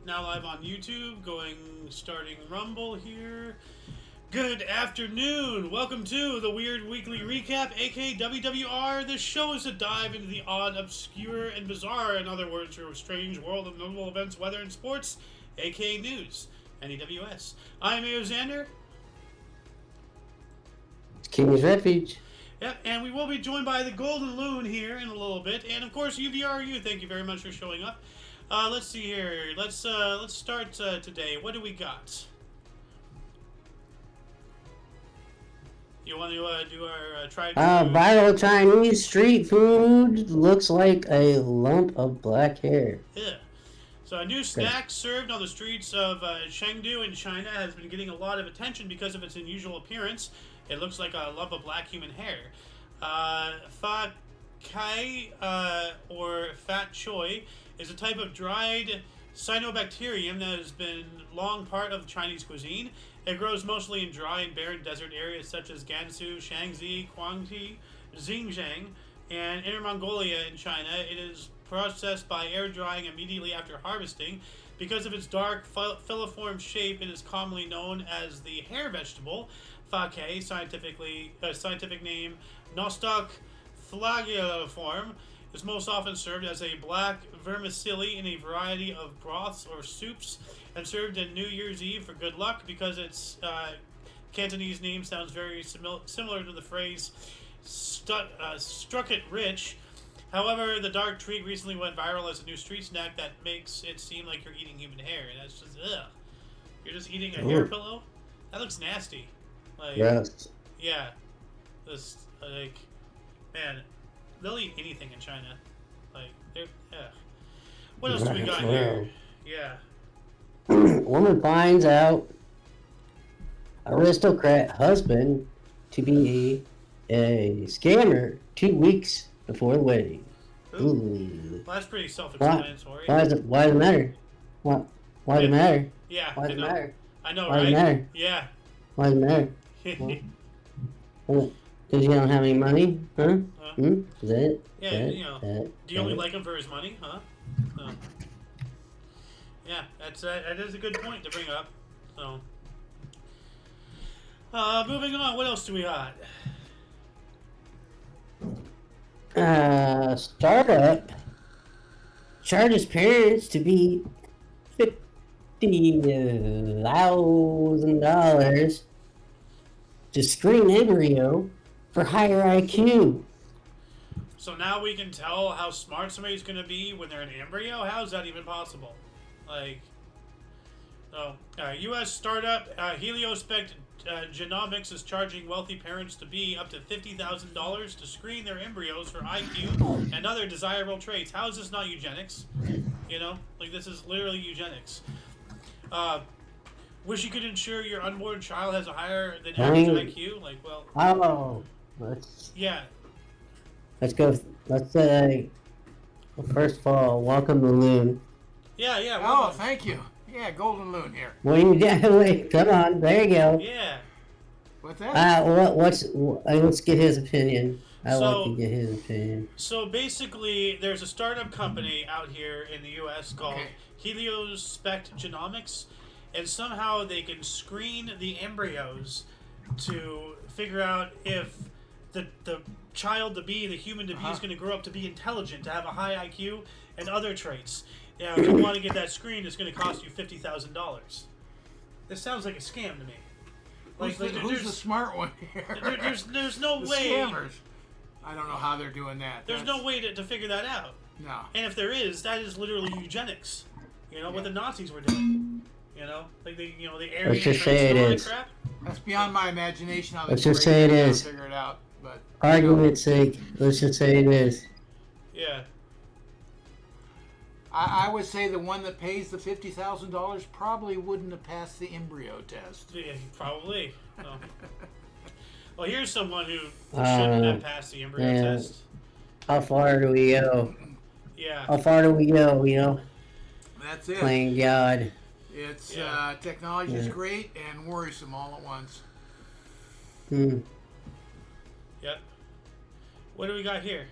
now live on YouTube, starting Rumble here. Good afternoon. Welcome to the Weird Weekly Recap AKA WWR. This show is a dive into the odd, obscure, and bizarre, in other words, your strange world of notable events, weather, and sports, AKA news, NEWS. I'm Mayo Xander. King's Refuge. Yep, and we will be joined by the Golden Loon here in a little bit, and of course UVRU. Thank you very much for showing up. Let's see here. Let's start today. What do we got? You want to do our try? Viral Chinese street food looks like a lump of black hair. Yeah. So a new snack served on the streets of Chengdu in China has been getting a lot of attention because of its unusual appearance. It looks like a lump of black human hair. Fa Kai, or fat choy, is a type of dried cyanobacterium that has been long part of Chinese cuisine. It grows mostly in dry and barren desert areas such as Gansu, Shaanxi, Guangxi, Xinjiang, and Inner Mongolia in China. It is processed by air drying immediately after harvesting. Because of its dark filiform shape, it is commonly known as the hair vegetable. Fake, scientific name, Nostoc flagelliform, is most often served as a black vermicelli in a variety of broths or soups, and served on New Year's Eve for good luck because its Cantonese name sounds very similar to the phrase struck it rich. However, the dark treat recently went viral as a new street snack that makes it seem like you're eating human hair, and that's just, ugh. You're just eating a hair pillow? That looks nasty. Like, yes. Yeah. This, man, they'll eat anything in China. Like, they're, what else do we got here? Yeah. Woman finds out aristocrat husband to be a scammer 2 weeks before the wedding. Ooh. Well, that's pretty self-explanatory. Why does it matter? Why does it matter? Yeah. Why does it matter? I know, why right? Does it matter? Yeah. Why does it matter? Because you don't have any money? Huh? Is that it? Yeah, do you only like him for his money? Huh? Yeah, that is a good point to bring up. So, moving on, what else do we got? Startup charges parents to be $50,000 to screen embryo for higher IQ. So now we can tell how smart somebody's going to be when they're an embryo? How is that even possible? Like, U.S. startup Heliospect Genomics is charging wealthy parents to be up to $50,000 to screen their embryos for IQ and other desirable traits. How is this not eugenics? You know, like, this is literally eugenics. Wish you could ensure your unborn child has a higher than average IQ. Like, well. Oh, let's go. Let's say, first of all, welcome the loon. Yeah. Oh, thank you. Yeah, Golden Loon here. Wait, come on, there you go. Yeah. What's that? Let's get his opinion. I'd like to get his opinion. So basically, there's a startup company out here in the U.S. called Heliospect Genomics, and somehow they can screen the embryos to figure out if the child to be, the human to be, is going to grow up to be intelligent, to have a high IQ, and other traits. Now, if you want to get that screened, it's going to cost you $50,000. This sounds like a scam to me. Like, who's the smart one here? There's no the way. Scammers. I don't know how they're doing that. There's no way to figure that out. No. And if there is, that is literally eugenics. You know, what the Nazis were doing. You know, like the Aryan Let's just say it is. crap. That's beyond my imagination. How let's just say it is. Figure it out, but argument's sake, let's just say it is. Yeah. I would say the one that pays the $50,000 probably wouldn't have passed the embryo test. Yeah, probably. Oh. Well, here's someone who shouldn't have passed the embryo test. How far do we go? Yeah. How far do we go? You know. That's it. Playing God. It's technology is great and worrisome all at once. Yep. What do we got here?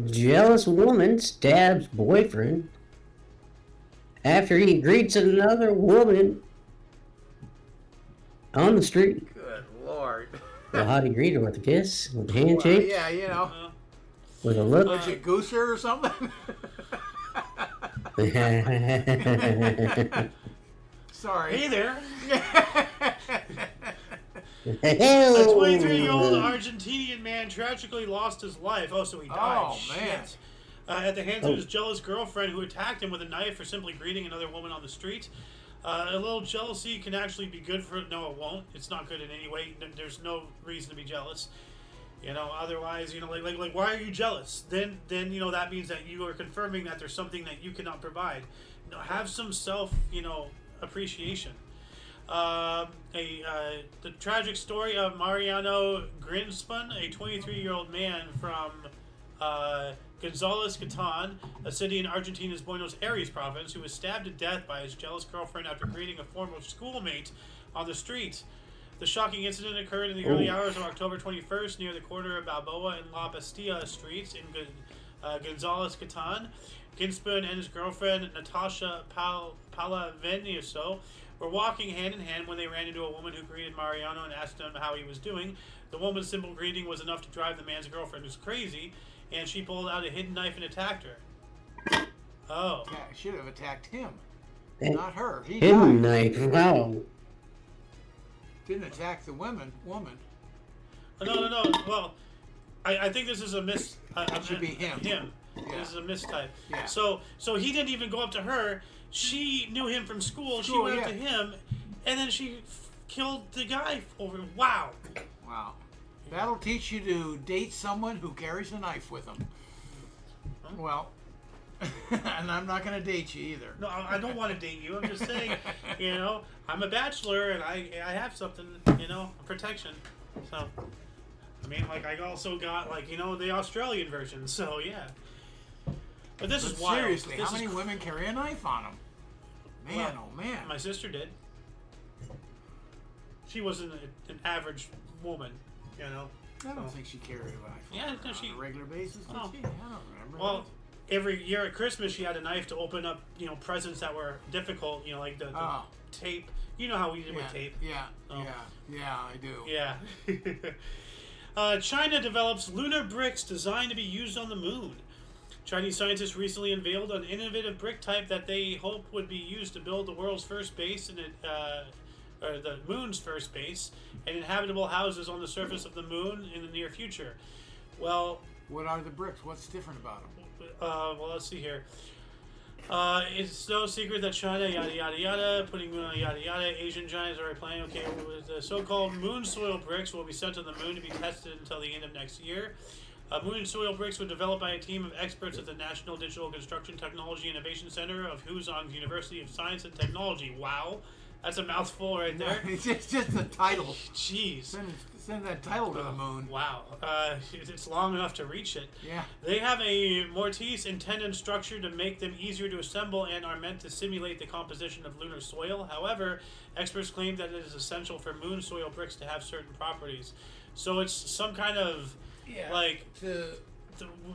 Jealous woman stabs boyfriend after he greets another woman on the street. Good Lord. Well, how'd he greet her? With a kiss? With a Well, handshake? yeah, you know. With a look? Would you goose her or something? Sorry. Hey there. A A 23-year-old Argentinian man tragically lost his life. Oh, so he died. Oh, man. Shit. At the hands of his jealous girlfriend who attacked him with a knife for simply greeting another woman on the street. A little jealousy can actually be good for... No, it won't. It's not good in any way. There's no reason to be jealous. You know, otherwise, you know, like why are you jealous? Then, you know, that means that you are confirming that there's something that you cannot provide. You know, have some self, you know, appreciation. The tragic story of Mariano Grinspan, a 23-year-old man from Gonzales Catan, a city in Argentina's Buenos Aires province, who was stabbed to death by his jealous girlfriend after greeting a former schoolmate on the street. The shocking incident occurred in the early hours of October 21st near the corner of Balboa and La Bastilla streets in Gonzales Catan. Ginspan and his girlfriend, Natasha Palaveniuso, were walking hand in hand when they ran into a woman who greeted Mariano and asked him how he was doing. The woman's simple greeting was enough to drive the man's girlfriend crazy, and she pulled out a hidden knife and attacked her. Oh. Yeah, should have attacked him, not her. He hidden died. knife. Wow. Didn't attack the woman. No. Well, I think this is a miss. It should be him. Him. Yeah. This is a mistype. Yeah. So he didn't even go up to her. She knew him from school. She went up to him, and then she killed the guy over. Wow. Wow. That'll teach you to date someone who carries a knife with them. Well, and I'm not going to date you either. No, I don't want to date you. I'm just saying, you know, I'm a bachelor and I have something, you know, protection. So, I mean, like, I also got, like, you know, the Australian version. So, yeah. But this is wild. Seriously, This how many is women carry a knife on them? Man, Well, oh man. My sister did. She wasn't an average woman, you know. I don't think she carried a knife Yeah, on, no, on she- a regular basis, did Oh. she? I don't remember. Well, every year at Christmas, she had a knife to open up, you know, presents that were difficult, you know, like the tape. You know how we did with tape. Yeah, Oh. yeah, I do. Yeah. China develops lunar bricks designed to be used on the moon. Chinese scientists recently unveiled an innovative brick type that they hope would be used to build the world's first base or the moon's first base and inhabitable houses on the surface of the moon in the near future. Well, What are the bricks? What's different about them? well, let's see here. It's no secret that China, yada yada yada, putting moon on yada yada. Asian giants are planning. Okay, the so-called moon soil bricks will be sent to the moon to be tested until the end of next year. Moon soil bricks were developed by a team of experts at the National Digital Construction Technology Innovation Center of Huzhong's University of Science and Technology. Wow, that's a mouthful right there. It's just the title. Jeez. Send that title to the moon. Wow, it's long enough to reach it. Yeah. They have a mortise and tendon structure to make them easier to assemble and are meant to simulate the composition of lunar soil. However, experts claim that it is essential for moon soil bricks to have certain properties. So it's some kind of like the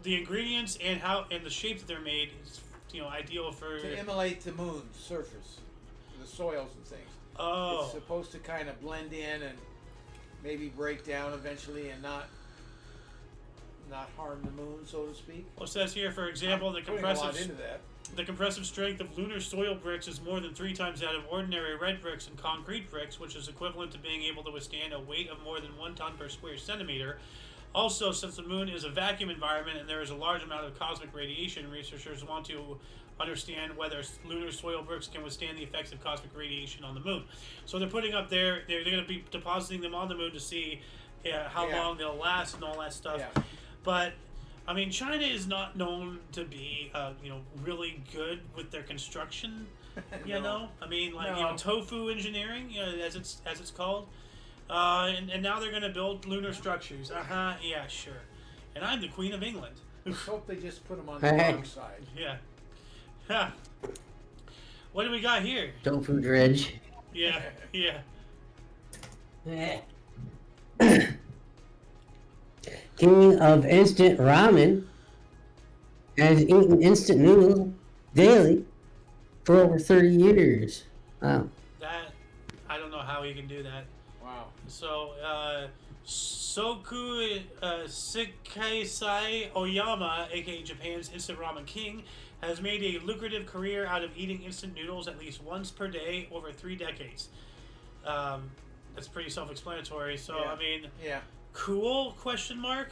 ingredients and the shape that they're made is, you know, ideal for to emulate the moon's surface, the soils and things. Oh. It's supposed to kind of blend in and maybe break down eventually and not harm the moon, so to speak. Well, it says here, for example, the Putting a lot into that. The compressive strength of lunar soil bricks is more than 3 times that of ordinary red bricks and concrete bricks, which is equivalent to being able to withstand a weight of more than 1 ton per square centimeter. Also, since the moon is a vacuum environment and there is a large amount of cosmic radiation, researchers want to understand whether lunar soil bricks can withstand the effects of cosmic radiation on the moon. So they're putting up they're going to be depositing them on the moon to see how long they'll last and all that stuff. Yeah. But I mean, China is not known to be, you know, really good with their construction. You know, I mean, like you know, tofu engineering, you know, as it's called. And now they're going to build lunar structures. Yeah, sure. And I'm the Queen of England. Let's hope they just put them on the wrong side. Yeah. Ha. What do we got here? Tofu dredge. Yeah, yeah. King of instant ramen has eaten instant noodles daily for over 30 years. Wow. That, I don't know how he can do that. Wow. So, Soku Sikaisai Oyama, aka Japan's instant ramen king, has made a lucrative career out of eating instant noodles at least once per day over 3 decades. That's pretty self-explanatory. So, Yeah. I mean, Yeah. cool, question mark.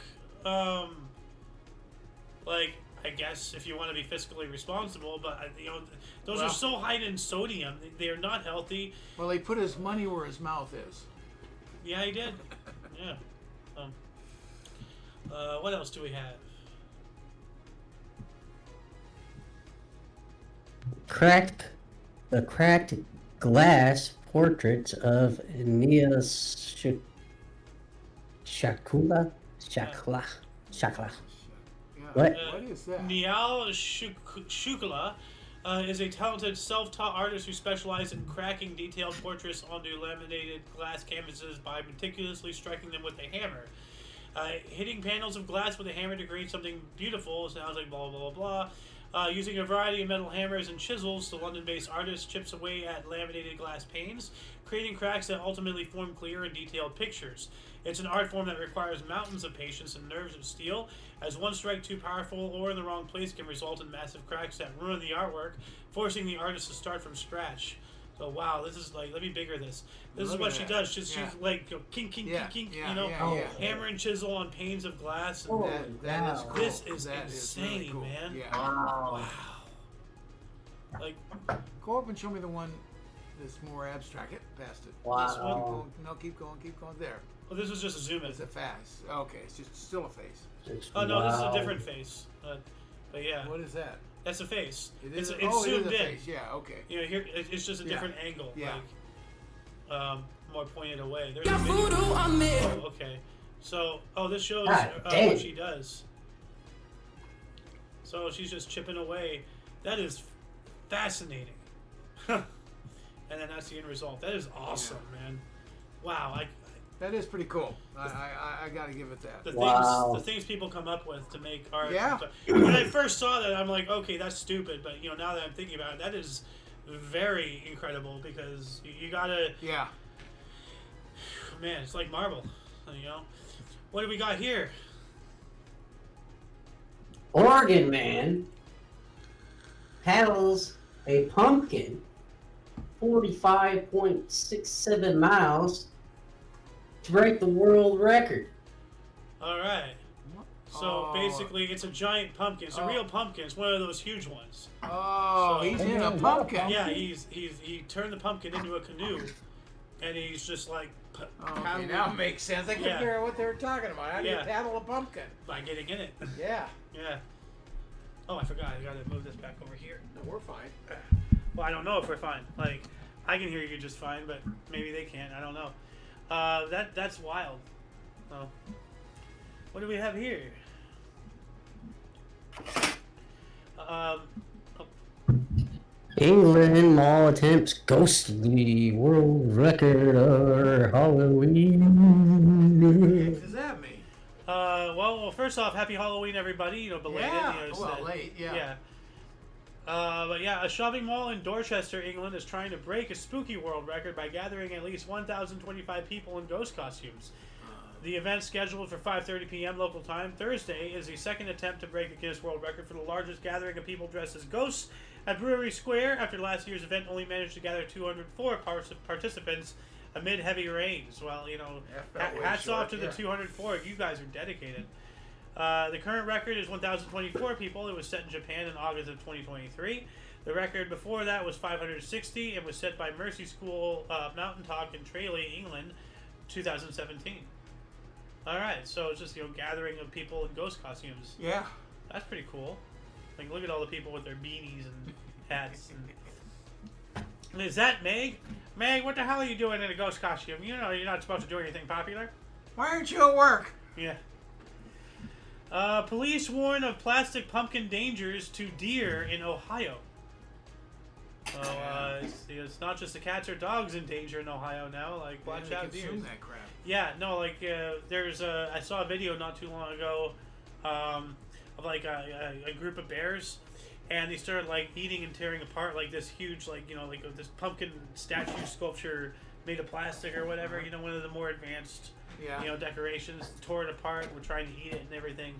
Like, I guess if you want to be fiscally responsible, but, you know, those are so high in sodium. They are not healthy. Well, he put his money where his mouth is. Yeah, he did. Yeah. What else do we have? The cracked glass portraits of Shakula. Yeah. What? What is that? Niall Shukla is a talented self-taught artist who specializes in cracking detailed portraits onto laminated glass canvases by meticulously striking them with a hammer. Hitting panels of glass with a hammer to create something beautiful sounds like blah blah blah blah. Using a variety of metal hammers and chisels, the London-based artist chips away at laminated glass panes, creating cracks that ultimately form clear and detailed pictures. It's an art form that requires mountains of patience and nerves of steel, as one strike too powerful or in the wrong place can result in massive cracks that ruin the artwork, forcing the artist to start from scratch. So wow, this is like, let me bigger this. This is Look what at she that. does. She's like kink, you know, hammer and chisel on panes of glass. And That is cool. This is That insane, really cool. man. Yeah. Wow. Like, Go up and show me the one that's more abstract. Get past it. Wow. No, keep going. There. well, this was just a zoom in. It's a face. Okay, it's just still a face. Oh no, this is a Wow. different face. But yeah, What is that? that's a face. It It's is. zoomed it is a in. face. Yeah. Okay. You know, here it's just a Yeah. different angle. Yeah. Like, more pointed away. There's a video. Oh, okay. So, this shows God damn. what she does. So she's just chipping away. That is fascinating. And then that's the end result. That is awesome, man. Wow. That is pretty cool. I gotta give it that. The things people come up with to make art. Yeah. When I first saw that, I'm like, okay, that's stupid. But you know, now that I'm thinking about it, that is very incredible because you gotta. Yeah. Man, it's like marble. You know, what do we got here? Oregon man paddles a pumpkin 45.67 miles to break the world record. All right. So basically, it's a giant pumpkin. It's a real pumpkin. It's one of those huge ones. Oh, So- he's in a pumpkin. Yeah, he turned the pumpkin into a canoe, and he's just like Okay, paddling now it makes sense. I couldn't Yeah. figure out what they were talking about. How do you Yeah. paddle a pumpkin? by getting in it. Yeah. Yeah. Oh, I forgot. I gotta move this back over here. No, we're fine. Well, I don't know if we're fine. Like, I can hear you just fine, but maybe they can't. I don't know. That's wild. Oh. What do we have here? England mall attempts ghostly world record of Halloween. What does that mean? Well, first off, happy Halloween, everybody. You know, belated. Yeah. You know, it's Well, the- late. Yeah. Yeah. But yeah, a shopping mall in Dorchester, England is trying to break a spooky world record by gathering at least 1,025 people in ghost costumes. The event, scheduled for 5:30 p.m. local time Thursday, is the second attempt to break the Guinness World Record for the largest gathering of people dressed as ghosts at Brewery Square, after last year's event only managed to gather 204 participants amid heavy rains. Well, you know, hats off to the 204. You guys are dedicated. The current record is 1,024 people. It was set in Japan in August of 2023. The record before that was 560 and was set by Mercy School Mountain Talk in Tralee, England, 2017. All right, so it's just, you know, gathering of people in ghost costumes. Yeah. That's pretty cool. Like, look at all the people with their beanies and hats. And is that Meg? Meg, what the hell are you doing in a ghost costume? You know you're not supposed to do anything popular. Why aren't you at work? Yeah. Police warn of plastic pumpkin dangers to deer in Ohio. So, it's not just the cats or dogs in danger in Ohio now. Like, watch out, deer. Consume that crap. Yeah, no, like, I saw a video not too long ago of, like, a group of bears, and they started like eating and tearing apart like this huge like this pumpkin statue sculpture made of plastic or whatever. One of the more advanced decorations. Tore it apart. We're trying to eat it and everything.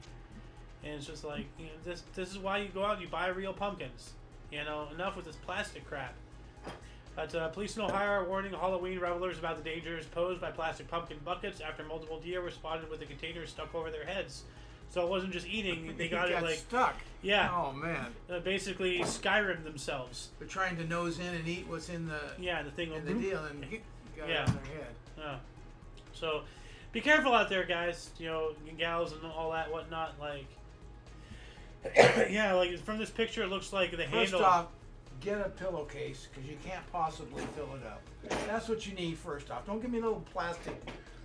And it's just like this is why you go out and you buy real pumpkins. Enough with this plastic crap. But police in Ohio are warning Halloween revelers about the dangers posed by plastic pumpkin buckets after multiple deer were spotted with the containers stuck over their heads. So it wasn't just eating; they got it like stuck. Yeah. Oh man. Basically, Skyrim themselves. They're trying to nose in and eat what's in the the thing in the deal and got it on their head. Yeah. So, be careful out there, guys. Gals and all that whatnot. Like, like from this picture, it looks like the handle. First off, get a pillowcase because you can't possibly fill it up. That's what you need first off. Don't give me a little plastic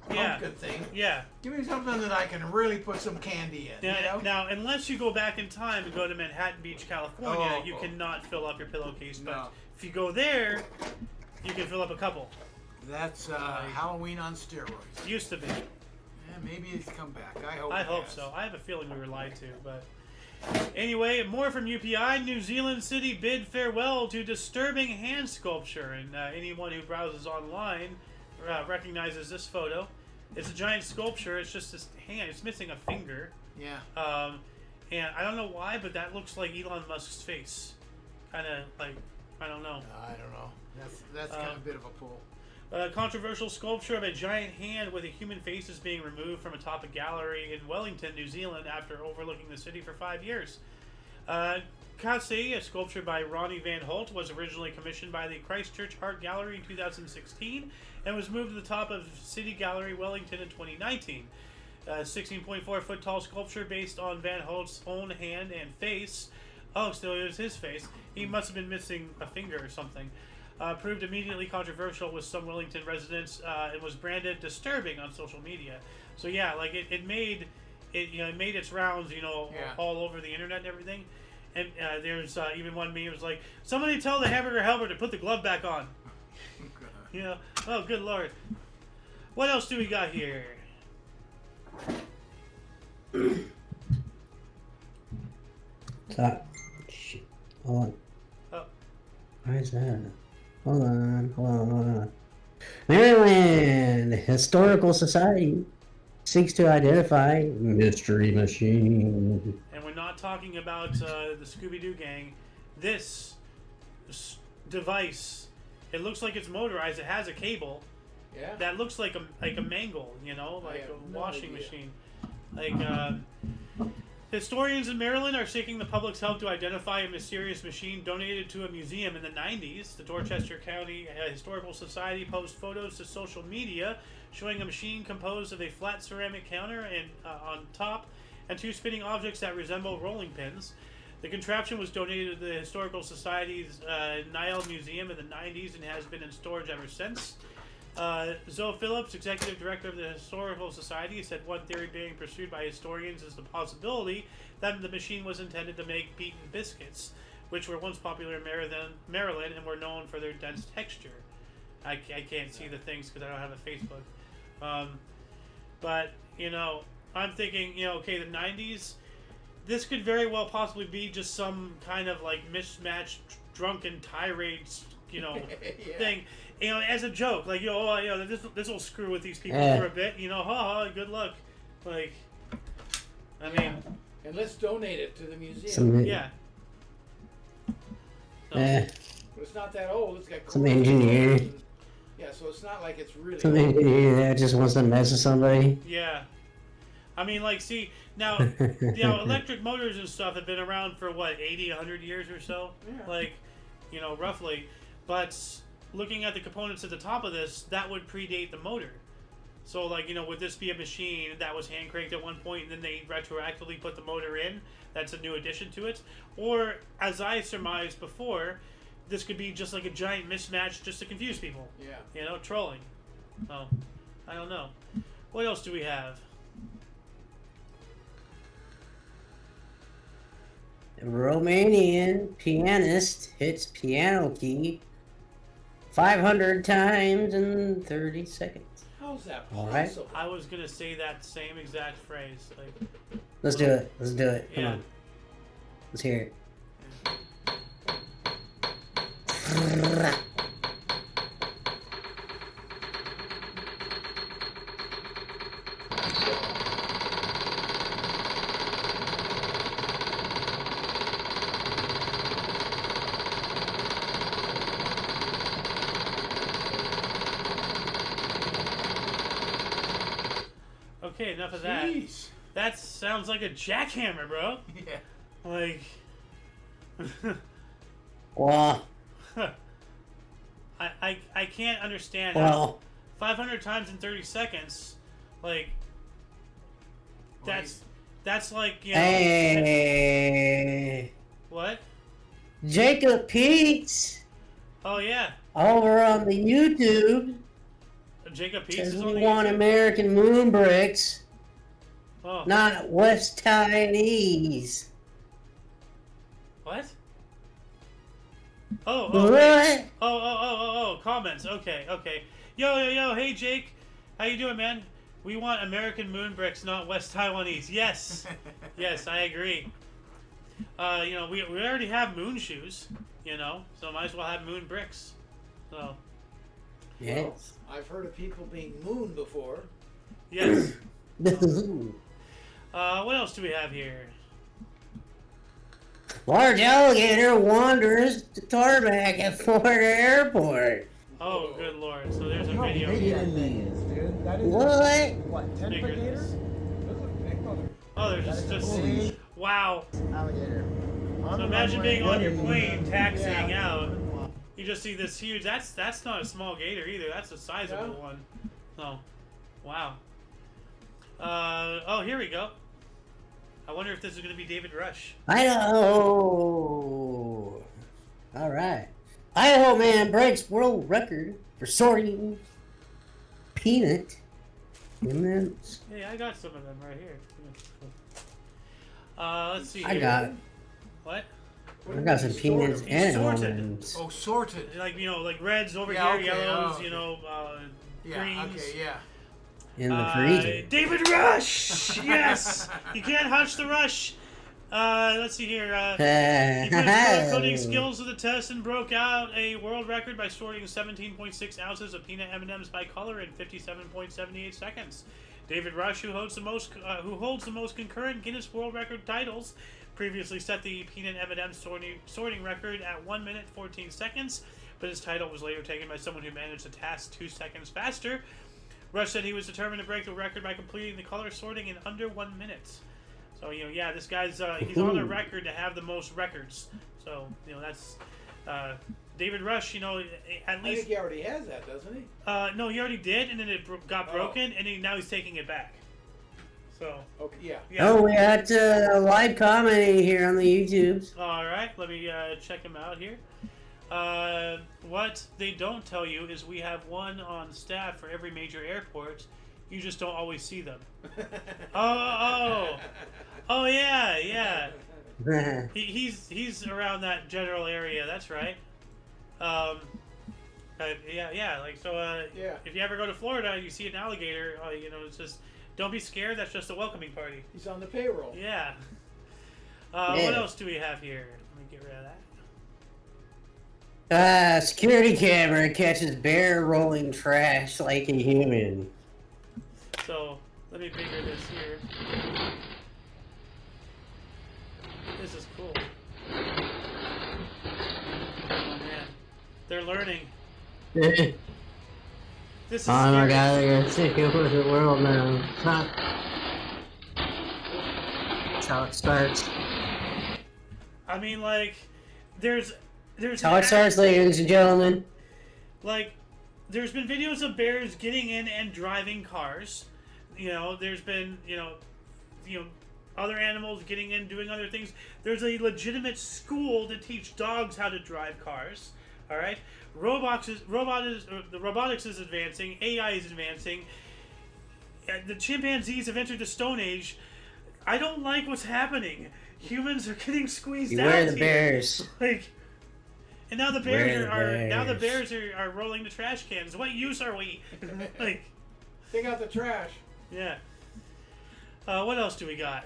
pumpkin thing. Yeah. Give me something that I can really put some candy in. Now, unless you go back in time and go to Manhattan Beach, California, you cannot fill up your pillowcase. But if you go there, you can fill up a couple. That's Halloween on steroids. Used to be. Yeah, maybe it's come back. I hope so. I have a feeling we were lied to, but... Anyway, more from UPI. New Zealand City bid farewell to disturbing hand sculpture. And anyone who browses online recognizes this photo. It's a giant sculpture. It's just this hand. It's missing a finger. Yeah. And I don't know why, but that looks like Elon Musk's face. Kind of like, I don't know. I don't know. That's kind of a bit of a pull. A controversial sculpture of a giant hand with a human face is being removed from atop a gallery in Wellington, New Zealand, after overlooking the city for 5 years. Kasi, a sculpture by Ronnie Van Holt, was originally commissioned by the Christchurch Art Gallery in 2016 and was moved to the top of City Gallery, Wellington in 2019. 16.4 foot tall sculpture based on Van Holt's own hand and face. Oh, so it was his face. He must have been missing a finger or something. Proved immediately controversial with some Wellington residents. It was branded disturbing on social media. So yeah, like it made its rounds, all over the internet and everything. And there's even one meme was like, somebody tell the hamburger helper to put the glove back on. Oh good lord. What else do we got here? Stop. Shit. Hold on. Oh. Why is that? Hold on. Maryland Historical Society seeks to identify mystery machine. And we're not talking about the Scooby-Doo gang. This device, it looks like it's motorized. It has a cable. Yeah. That looks like a mangle, like a washing machine. Like historians in Maryland are seeking the public's help to identify a mysterious machine donated to a museum in the 90s. The Dorchester County Historical Society posted photos to social media showing a machine composed of a flat ceramic counter and on top and two spinning objects that resemble rolling pins. The contraption was donated to the Historical Society's Nile Museum in the 90s and has been in storage ever since. Zoe Phillips, executive director of the Historical Society, said one theory being pursued by historians is the possibility that the machine was intended to make beaten biscuits, which were once popular in Maryland and were known for their dense texture. I can't see the things because I don't have a Facebook. But, I'm thinking, okay, the 90s, this could very well possibly be just some kind of like mismatched drunken tirades, thing. As a joke, like, this will screw with these people for a bit, good luck. Like, I mean... And let's donate it to the museum. Yeah. But it's not that old. It's got some engineer. Yeah, so it's not like it's really some engineer that just wants to mess with somebody. Yeah. I mean, like, see, now, electric motors and stuff have been around for, 80, 100 years or so? Yeah. Like, roughly. But... looking at the components at the top of this, that would predate the motor. So, would this be a machine that was hand cranked at one point and then they retroactively put the motor in? That's a new addition to it. Or, as I surmised before, this could be just like a giant mismatch just to confuse people. Yeah. Trolling. Oh, I don't know. What else do we have? A Romanian pianist hits piano key 500 times in 30 seconds. How's that possible? All right. I was going to say that same exact phrase. Let's do it. Come on. Let's hear it. Okay, enough of that. Jeez. That sounds like a jackhammer, bro. Yeah. Like, Well, I can't understand well, how 500 times in 30 seconds, like, that's like, you know. hey, What? Jacob Peets Oh yeah, over on the YouTube Jacob Peets says is we on the want YouTube? American moon bricks, Oh, not West Chinese. what? Oh, wait. What? Oh, comments. Okay. Yo, hey Jake, how you doing, man? We want American moon bricks, not West Taiwanese. Yes, yes, I agree. You know, we already have moon shoes, you know, so might as well have moon bricks. So, Yes. I've heard of people being mooned before. yes. What else do we have here? Large alligator wanders the tarmac at Florida Airport. Oh, good lord. So there's a How video big here. that thing is, dude. That is What? 10 Bigger foot than gator? this. Those are big mother. Oh, there's That is just a big wow. alligator. On So the imagine runway. being on your plane, taxiing Yeah. out. You just see this huge. That's not a small gator either. That's a sizable No. one. Oh, wow. Oh, here we go. I wonder if this is going to be David Rush. Idaho. All right. Idaho man breaks world record for sorting peanut M&Ms. Hey, I got some of them right here. Let's see. I here. got What? I got some peanuts and Sorted. M&Ms. Oh, sorted. Like, you know, like reds over Yeah, here, okay, yellows. oh, You know, Yeah. greens. Okay. Yeah. in the freezer. David Rush. Yes. You can't hunch the rush. Let's see here. He put his color coding skills to the test and broke out a world record by sorting 17.6 ounces of peanut M&Ms by color in 57.78 seconds. David Rush, who holds the most concurrent Guinness World Record titles, previously set the peanut M&M sorting record at 1 minute 14 seconds, but his title was later taken by someone who managed the task 2 seconds faster. Rush said he was determined to break the record by completing the color sorting in under 1 minute. So, you know, yeah, this guy's he's on a record to have the most records. So, you know, that's David Rush. You know, at I least think he already has that, doesn't he? no, he already did, and then it got broken, and now he's taking it back. So, Okay. Yeah. yeah. Oh, we got live commenting here on the YouTubes. All right, let me check him out here. What they don't tell you is we have one on staff for every major airport. You just don't always see them. Oh, yeah. He's around that general area. That's right. Yeah. Like so. Yeah. If you ever go to Florida, you see an alligator. You know, it's just don't be scared. That's just a welcoming party. He's on the payroll. Yeah. Yeah. What else do we have here? Let me get rid of that. Security camera catches bear rolling trash like a human. So let me bigger this here. This is cool. Oh man, they're learning. This is Oh my scary. god, they're gonna take over the world now. That's how it starts. I mean, like, there's That's how it starts, ladies and gentlemen. like, there's been videos of bears getting in and driving cars. You know, there's been you know, other animals getting in, doing other things. There's a legitimate school to teach dogs how to drive cars. All right, the robotics is advancing. AI is advancing. The chimpanzees have entered the Stone Age. I don't like what's happening. Humans are getting squeezed out. Beware the here. bears. Like, and now the Beware bears the are bears. are rolling the trash cans. What use are we? Like, Take out the trash. yeah. What else do we got?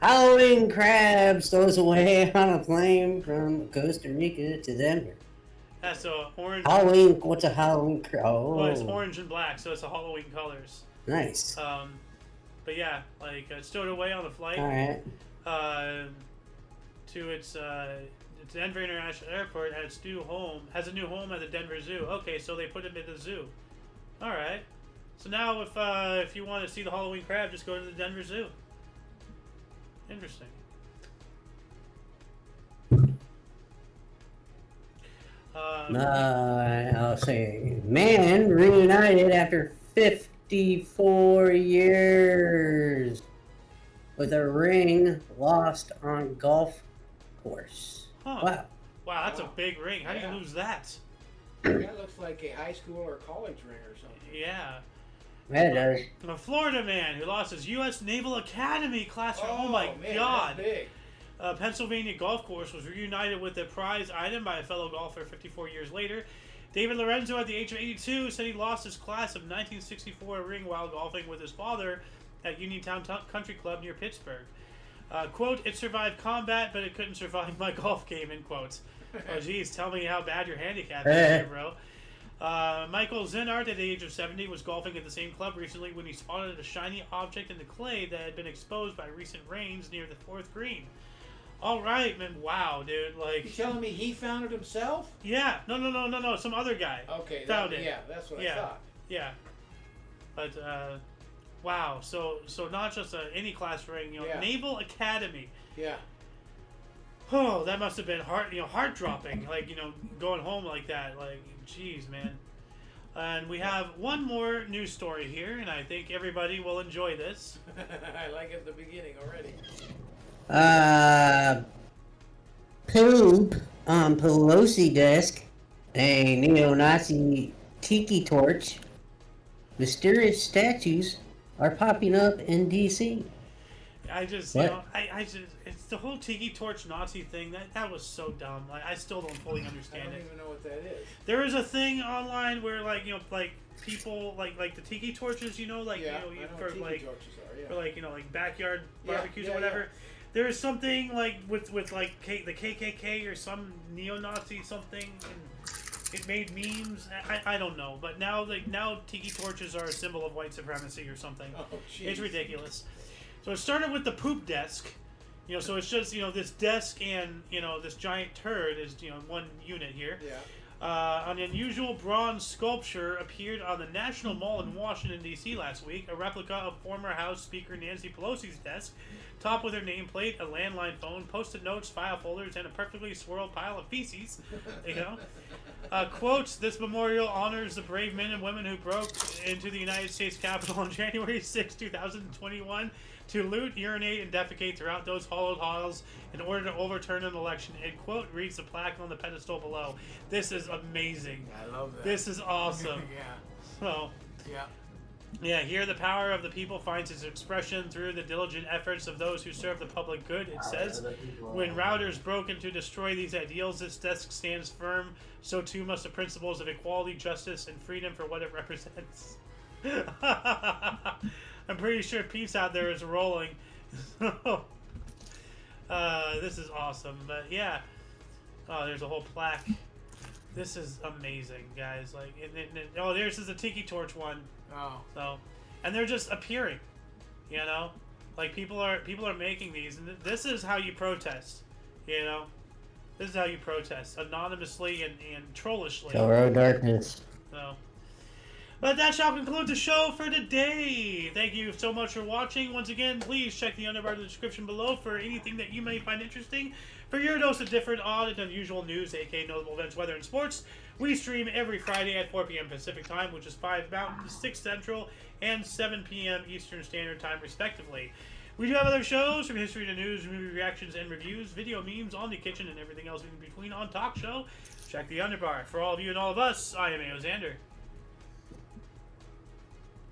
Halloween crab stows away on a plane from Costa Rica to Denver. Yeah, so orange. Halloween, what's a Halloween crab? Oh, Well, it's orange and black, so it's a Halloween colors. nice. But yeah, like stowed away on the flight. All right. To its Denver International Airport has a new home at the Denver Zoo. Okay, so they put him in the zoo. All right. So now, if you want to see the Halloween crab, just go to the Denver Zoo. Interesting. I'll say, man reunited after 54 years with a ring lost on golf course. Huh. Wow. Wow, that's a big ring. How do you lose that? That looks like a high school or college ring or something. Yeah. That does. A Florida man who lost his U.S. Naval Academy classroom. Oh my man, God. That's big. Pennsylvania golf course was reunited with a prize item by a fellow golfer 54 years later. David Lorenzo, at the age of 82, said he lost his class of 1964 ring while golfing with his father at Uniontown Country Club near Pittsburgh. Quote, it survived combat, but it couldn't survive my golf game, end quote. Oh, geez, tell me how bad your handicap is here, bro. Michael Zinart, at the age of 70, was golfing at the same club recently when he spotted a shiny object in the clay that had been exposed by recent rains near the fourth green. All right, man. Wow, dude. Like, You telling me he found it himself? yeah. No. Some other guy. Okay. Found it. Yeah, that's what I Yeah. thought. Yeah. But, wow. So not just any class ring, Yeah. Naval Academy. Yeah. Oh, that must have been heart dropping. Like, going home like that. Like, jeez, man. And we have one more news story here, and I think everybody will enjoy this. I like it at the beginning already. Poop on Pelosi desk. A neo-Nazi tiki torch. Mysterious statues are popping up in D.C. I just, What? it's the whole tiki torch Nazi thing. That was so dumb. Like, I still don't fully I understand don't it. even know what that is. There is a thing online where, like people like the tiki torches, Yeah, I know for what tiki like torches are. Yeah. for like backyard Yeah, barbecues yeah, or whatever. There is something like with like the KKK or some neo-Nazi something, and it made memes. I don't know, but now tiki torches are a symbol of white supremacy or something. Oh, jeez. It's ridiculous. So it started with the poop desk. So it's just this desk and this giant turd is one unit here. Yeah. An unusual bronze sculpture appeared on the National Mall in Washington, D.C. last week, a replica of former House Speaker Nancy Pelosi's desk, topped with her nameplate, a landline phone, post-it notes, file folders, and a perfectly swirled pile of feces. Quote, this memorial honors the brave men and women who broke into the United States Capitol on January 6, 2021, to loot, urinate, and defecate throughout those hollowed halls in order to overturn an election. End quote, reads the plaque on the pedestal below. This is amazing. I love that. This is awesome. Yeah. So, Yeah. here the power of the people finds its expression through the diligent efforts of those who serve the public good, it says. When routers broke in to destroy these ideals, this desk stands firm. So too must the principles of equality, justice, and freedom for what it represents. I'm pretty sure peace out there is rolling. This is awesome. But yeah. Oh, there's a whole plaque. This is amazing, guys. Like, there's a tiki torch one. Oh. So, and they're just appearing, like people are making these, and this is how you protest, this is how you protest anonymously and trollishly. Hello, darkness. So, but that shall conclude the show for today. Thank you so much for watching. Once again, please check the underbar of the description below for anything that you may find interesting. For your dose of different, odd, and unusual news, aka notable events, weather, and sports, we stream every Friday at 4 p.m. Pacific Time, which is 5 Mountain, 6 Central, and 7 p.m. Eastern Standard Time, respectively. We do have other shows, from history to news, movie reactions and reviews, video memes, on the kitchen, and everything else in between on Talk Show. Check the underbar. For all of you and all of us, I am A.O. Xander.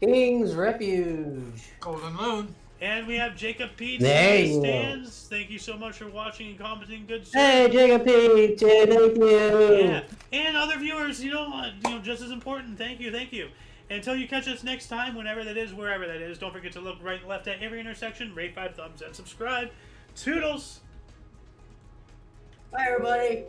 King's Refuge. Golden Loon. And we have Jacob Pete There in you the go. stands. Thank you so much for watching and commenting. Good stuff. Hey, Jacob Peach, thank you. Yeah, and other viewers, just as important. Thank you. Until you catch us next time, whenever that is, wherever that is, don't forget to look right and left at every intersection, rate 5 thumbs, and subscribe. Toodles! Bye, everybody.